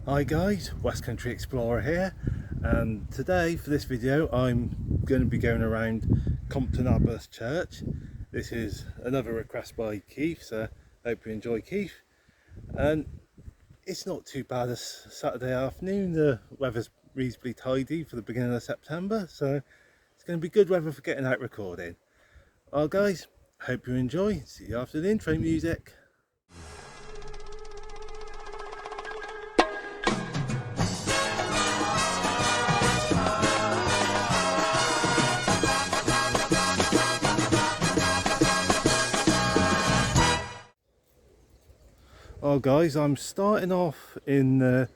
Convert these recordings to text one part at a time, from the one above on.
Hi guys, West Country Explorer here, and today for this video I'm going to be going around Compton Abbas Church. This is another request by Keith, so I hope you enjoy, Keith. And it's not too bad a Saturday afternoon. The weather's reasonably tidy for the beginning of September, so it's going to be good weather for getting out recording. Well guys, hope you enjoy. See you after the intro music. Oh guys, I'm starting off in the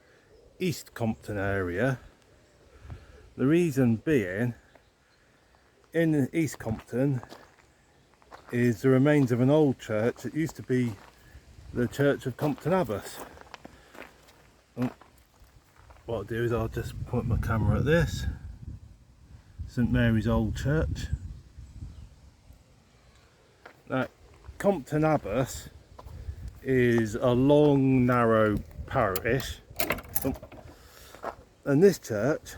East Compton area. The reason being, in East Compton is the remains of an old church that used to be the Church of Compton Abbas. What I'll do is I'll just point my camera at this. St Mary's Old Church. Now, Compton Abbas is a long, narrow parish, and this church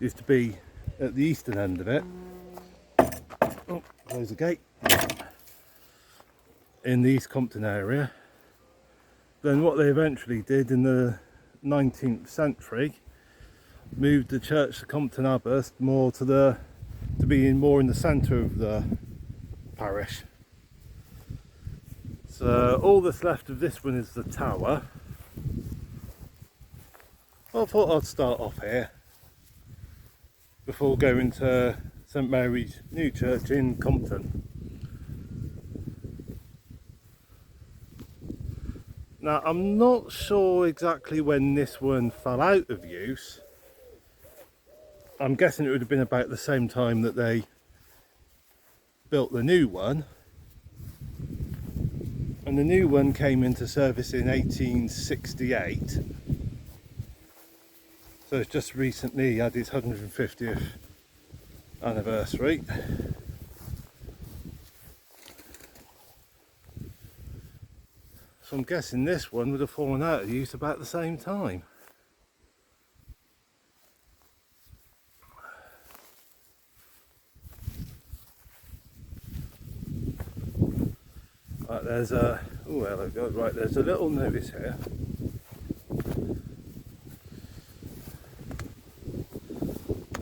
used to be at the eastern end of it. Oh, close the gate. In the East Compton area. Then what they eventually did in the 19th century, moved the church to Compton Abbas more to being more in the centre of the parish. So all that's left of this one is the tower. I thought I'd start off here before going to St Mary's new church in Compton. Now I'm not sure exactly when this one fell out of use. I'm guessing it would have been about the same time that they built the new one. And the new one came into service in 1868. So it's just recently had its 150th anniversary. So I'm guessing this one would have fallen out of use about the same time. Right, there's a, oh hello God, right, there's a little notice here.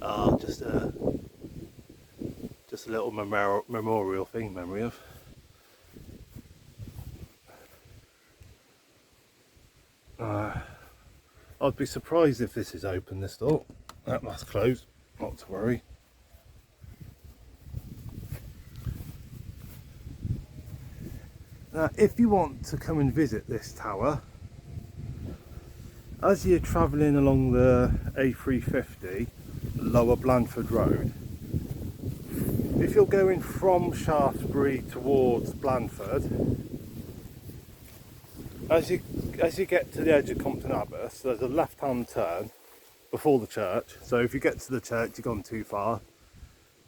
Ah, just a little memorial thing, memory of. I'd be surprised if this is open, this door. That's closed, not to worry. Now, if you want to come and visit this tower, as you're travelling along the A350, Lower Blandford Road, if you're going from Shaftesbury towards Blandford, as you get to the edge of Compton Abbas, there's a left-hand turn before the church. So if you get to the church, you've gone too far.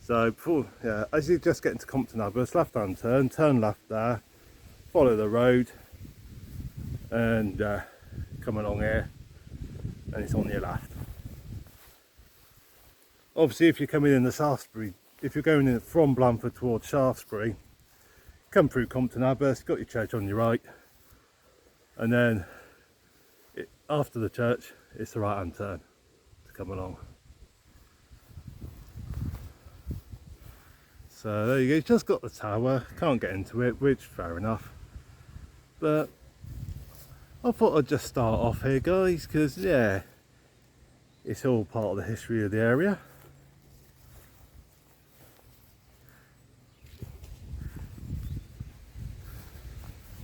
So before, yeah, as you just get into Compton Abbas, left-hand turn left there, follow the road, and come along here, and it's on your left. Obviously, if you're coming in the Shaftesbury, if you're going in from Blandford towards Shaftesbury, come through Compton Abbas, got your church on your right. And then after the church, it's the right hand turn to come along. So there you go, just got the tower, can't get into it, which fair enough. But I thought I'd just start off here guys, because yeah, it's all part of the history of the area.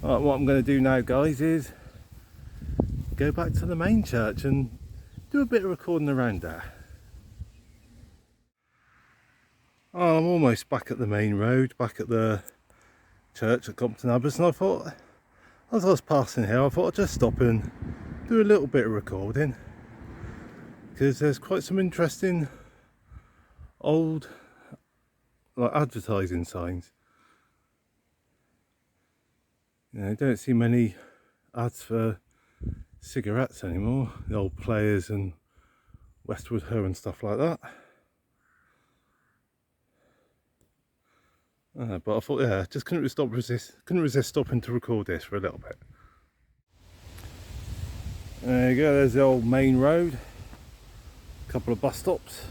Right, what I'm going to do now guys is go back to the main church and do a bit of recording around there. Oh, I'm almost back at the main road, back at the church at Compton Abbas, and I thought, as I was passing here, I thought I'd just stop and do a little bit of recording, because there's quite some interesting old advertising signs. You know, don't see many ads for cigarettes anymore, the old Players and Westwood Ho and stuff like that. But I thought, yeah, just couldn't resist stopping to record this for a little bit. There you go, there's the old main road. A couple of bus stops.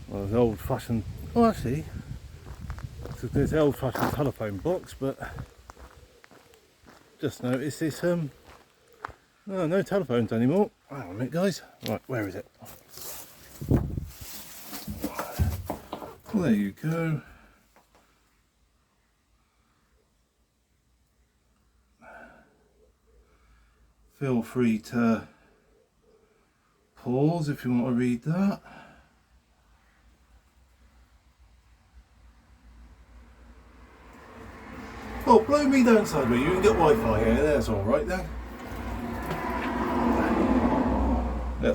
Well, there's the old-fashioned, oh actually, there's the old-fashioned telephone box, but just noticed this, no telephones anymore. Hang on a minute, guys. Right, where is it? Well, there you go. Feel free to pause if you want to read that. Oh, blow me down sideways, you can get Wi-Fi here, that's alright then.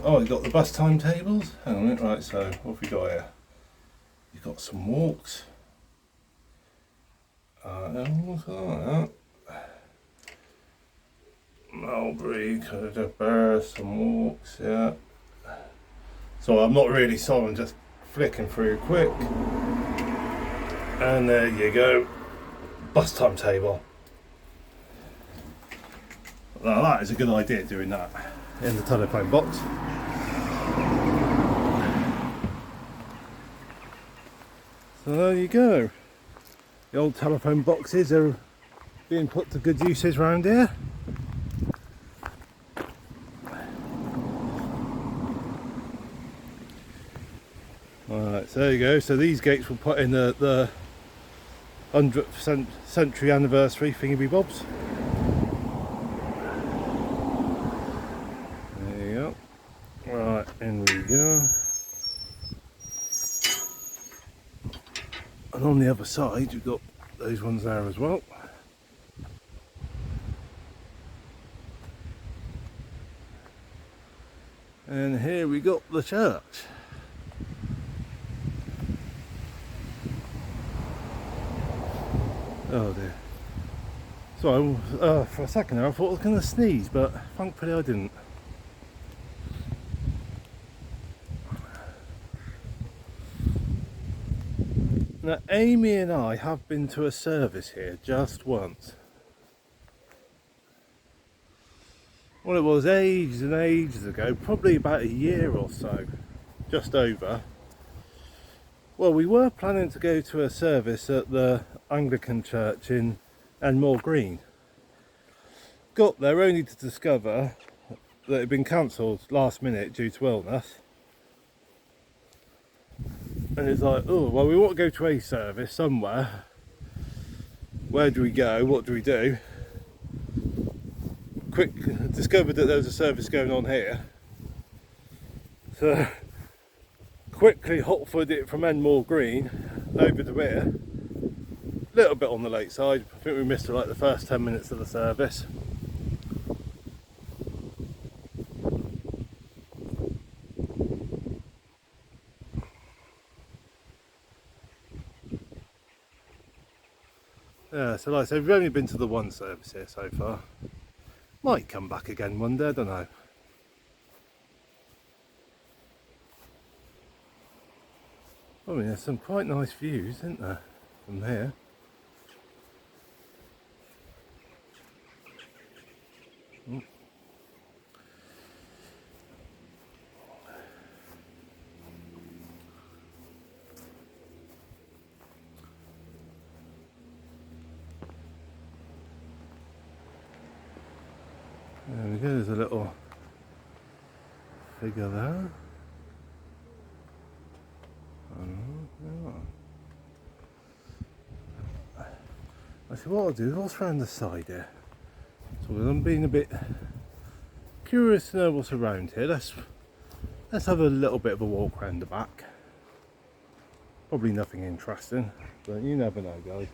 Oh, you got the bus timetables? Hang on a minute, right, so what have we got here? You've got some walks. What's that? Mulberry, Coder, some walks, yeah. So I'm not really sorry, I'm just flicking through quick. And there you go, bus timetable. Now that is a good idea, doing that in the telephone box. So there you go. The old telephone boxes are being put to good uses around here. Alright, so there you go. So these gates will put in the 100th century anniversary thingy bobs. There you go. Right, in we go. And on the other side you've got those ones there as well. And here we got the church. Oh dear. So for a second there I thought I was going to sneeze, but thankfully I didn't. Now Amy and I have been to a service here just once. Well, it was ages and ages ago, probably about a year or so, just over. Well, we were planning to go to a service at the Anglican church in Enmore Green. Got there only to discover that it had been cancelled last minute due to illness. And it's like, oh, well, we want to go to a service somewhere. Where do we go? What do we do? Quick discovered that there was a service going on here. So quickly hot-footed it from Enmore Green over to here. A little bit on the late side. I think we missed like the first 10 minutes of the service. Yeah, so like I said, we've only been to the one service here so far. Might come back again one day, I don't know. I mean, there's some quite nice views, isn't there, from here? Oh. There we go, there's a little figure there. I see what I'll do is what's around the side here. So I'm being a bit curious to know what's around here. Let's have a little bit of a walk around the back. Probably nothing interesting, but you never know, guys.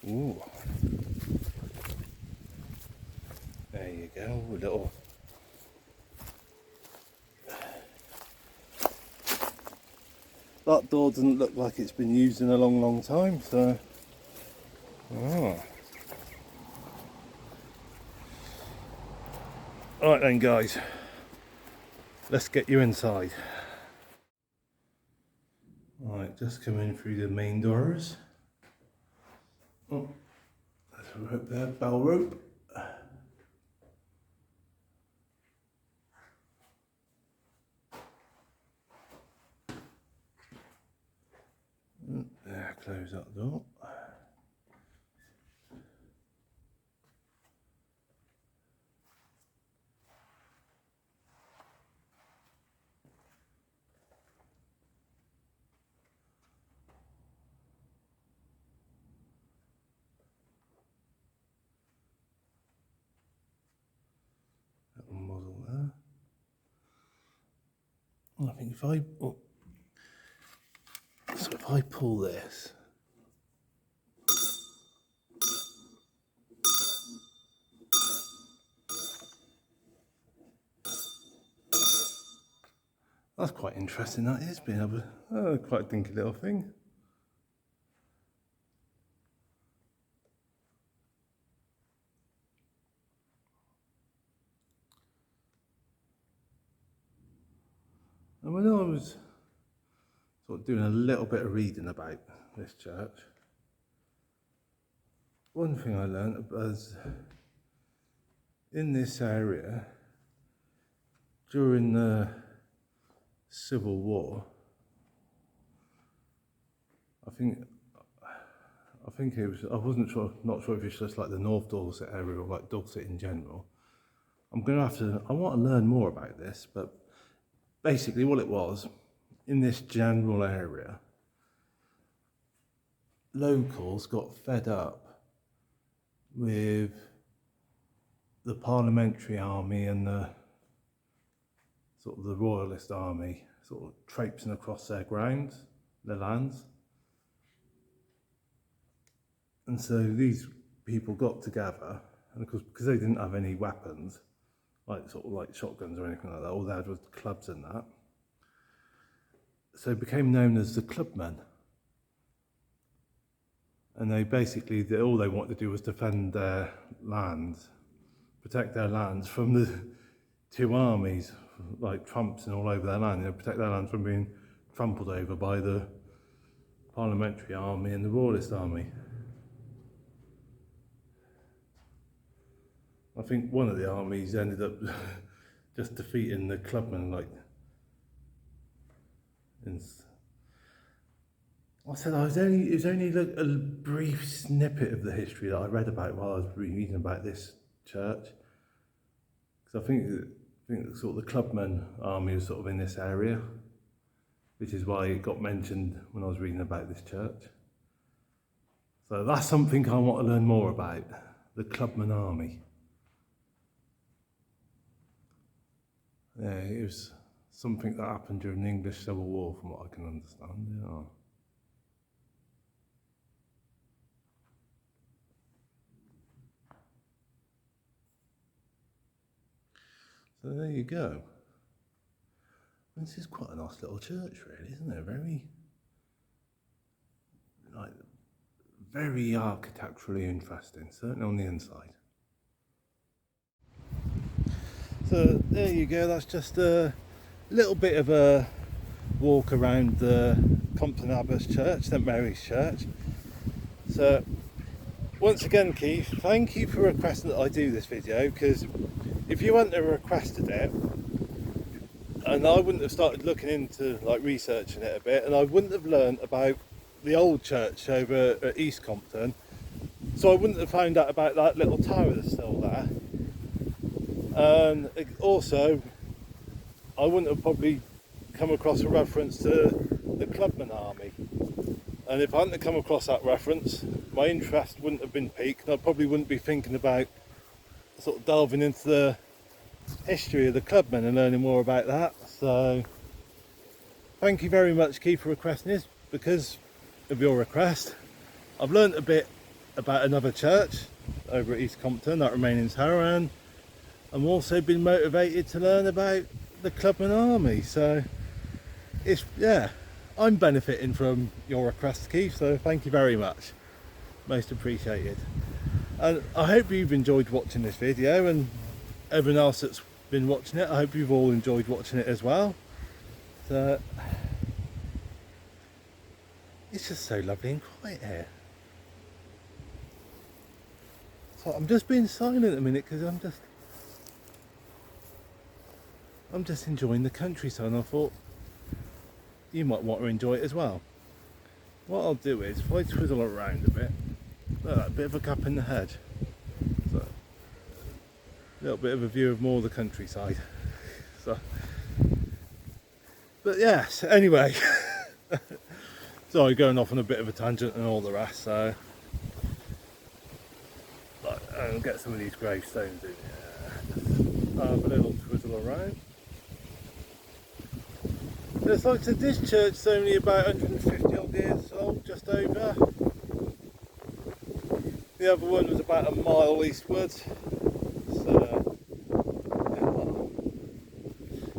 Ooh. There you go, a little. That door doesn't look like it's been used in a long time, so. Oh. Alright then guys, let's get you inside. Alright, just coming through the main doors. Oh, there's a rope there, bell rope. There, close that door. Little muzzle there. I think if I so if I pull this, that's quite interesting. That is being able to, quite a dinky little thing. And when I was sort of doing a little bit of reading about this church, one thing I learned was in this area during the Civil War, I think it was, I wasn't sure, not sure if it's just like the North Dorset area or like Dorset in general. I want to learn more about this, but basically what it was, in this general area, locals got fed up with the Parliamentary Army and the sort of the Royalist Army sort of traipsing across their grounds, their lands. And so these people got together, and of course, because they didn't have any weapons, like sort of like shotguns or anything like that, all they had was clubs and that. So it became known as the Clubmen. And they basically, all they wanted to do was defend their lands, protect their lands from the two armies, like trumps and all over their land, protect their lands from being trampled over by the Parliamentary Army and the Royalist Army. I think one of the armies ended up just defeating the Clubmen, like. I said it was only like a brief snippet of the history that I read about while I was reading about this church. Because I think sort of the Clubmen army was sort of in this area, which is why it got mentioned when I was reading about this church. So that's something I want to learn more about, the Clubmen army. Yeah, it was something that happened during the English Civil War, from what I can understand. Yeah. So there you go. This is quite a nice little church, really, isn't it? Very architecturally interesting, certainly on the inside. So there you go. That's just a little bit of a walk around the Compton Abbas Church, St Mary's Church. So once again, Keith, thank you for requesting that I do this video, because if you hadn't have requested it, and I wouldn't have started looking into researching it a bit, and I wouldn't have learned about the old church over at East Compton, so I wouldn't have found out about that little tower that's still there. And also, I wouldn't have probably come across a reference to the Clubmen army. And if I hadn't come across that reference, my interest wouldn't have been piqued, and I probably wouldn't be thinking about sort of delving into the history of the Clubmen and learning more about that. So thank you very much, Keith, for requesting this. Because of your request, I've learned a bit about another church over at East Compton, that Remaining Tower, and I'm also been motivated to learn about the Clubman Army. So it's, yeah, I'm benefiting from your request, Keith, so thank you very much, most appreciated. And I hope you've enjoyed watching this video, and everyone else that's been watching it, I hope you've all enjoyed watching it as well. So it's just so lovely and quiet here. So I'm just being silent a minute because I'm just enjoying the countryside, and I thought you might want to enjoy it as well. What I'll do is, if I twizzle around a bit, look, that bit of a gap in the hedge. So, a little bit of a view of more of the countryside. So, but yes, anyway, sorry, going off on a bit of a tangent and all the rest. So, I'll get some of these gravestones in here. Have a little twizzle around. It's like I said, this church is only about 150 odd years old, just over. The other one was about a mile eastwards. So,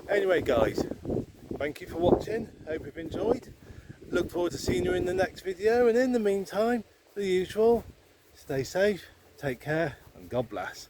yeah. Anyway guys, thank you for watching, hope you've enjoyed. Look forward to seeing you in the next video, and in the meantime, the usual, stay safe, take care, and God bless.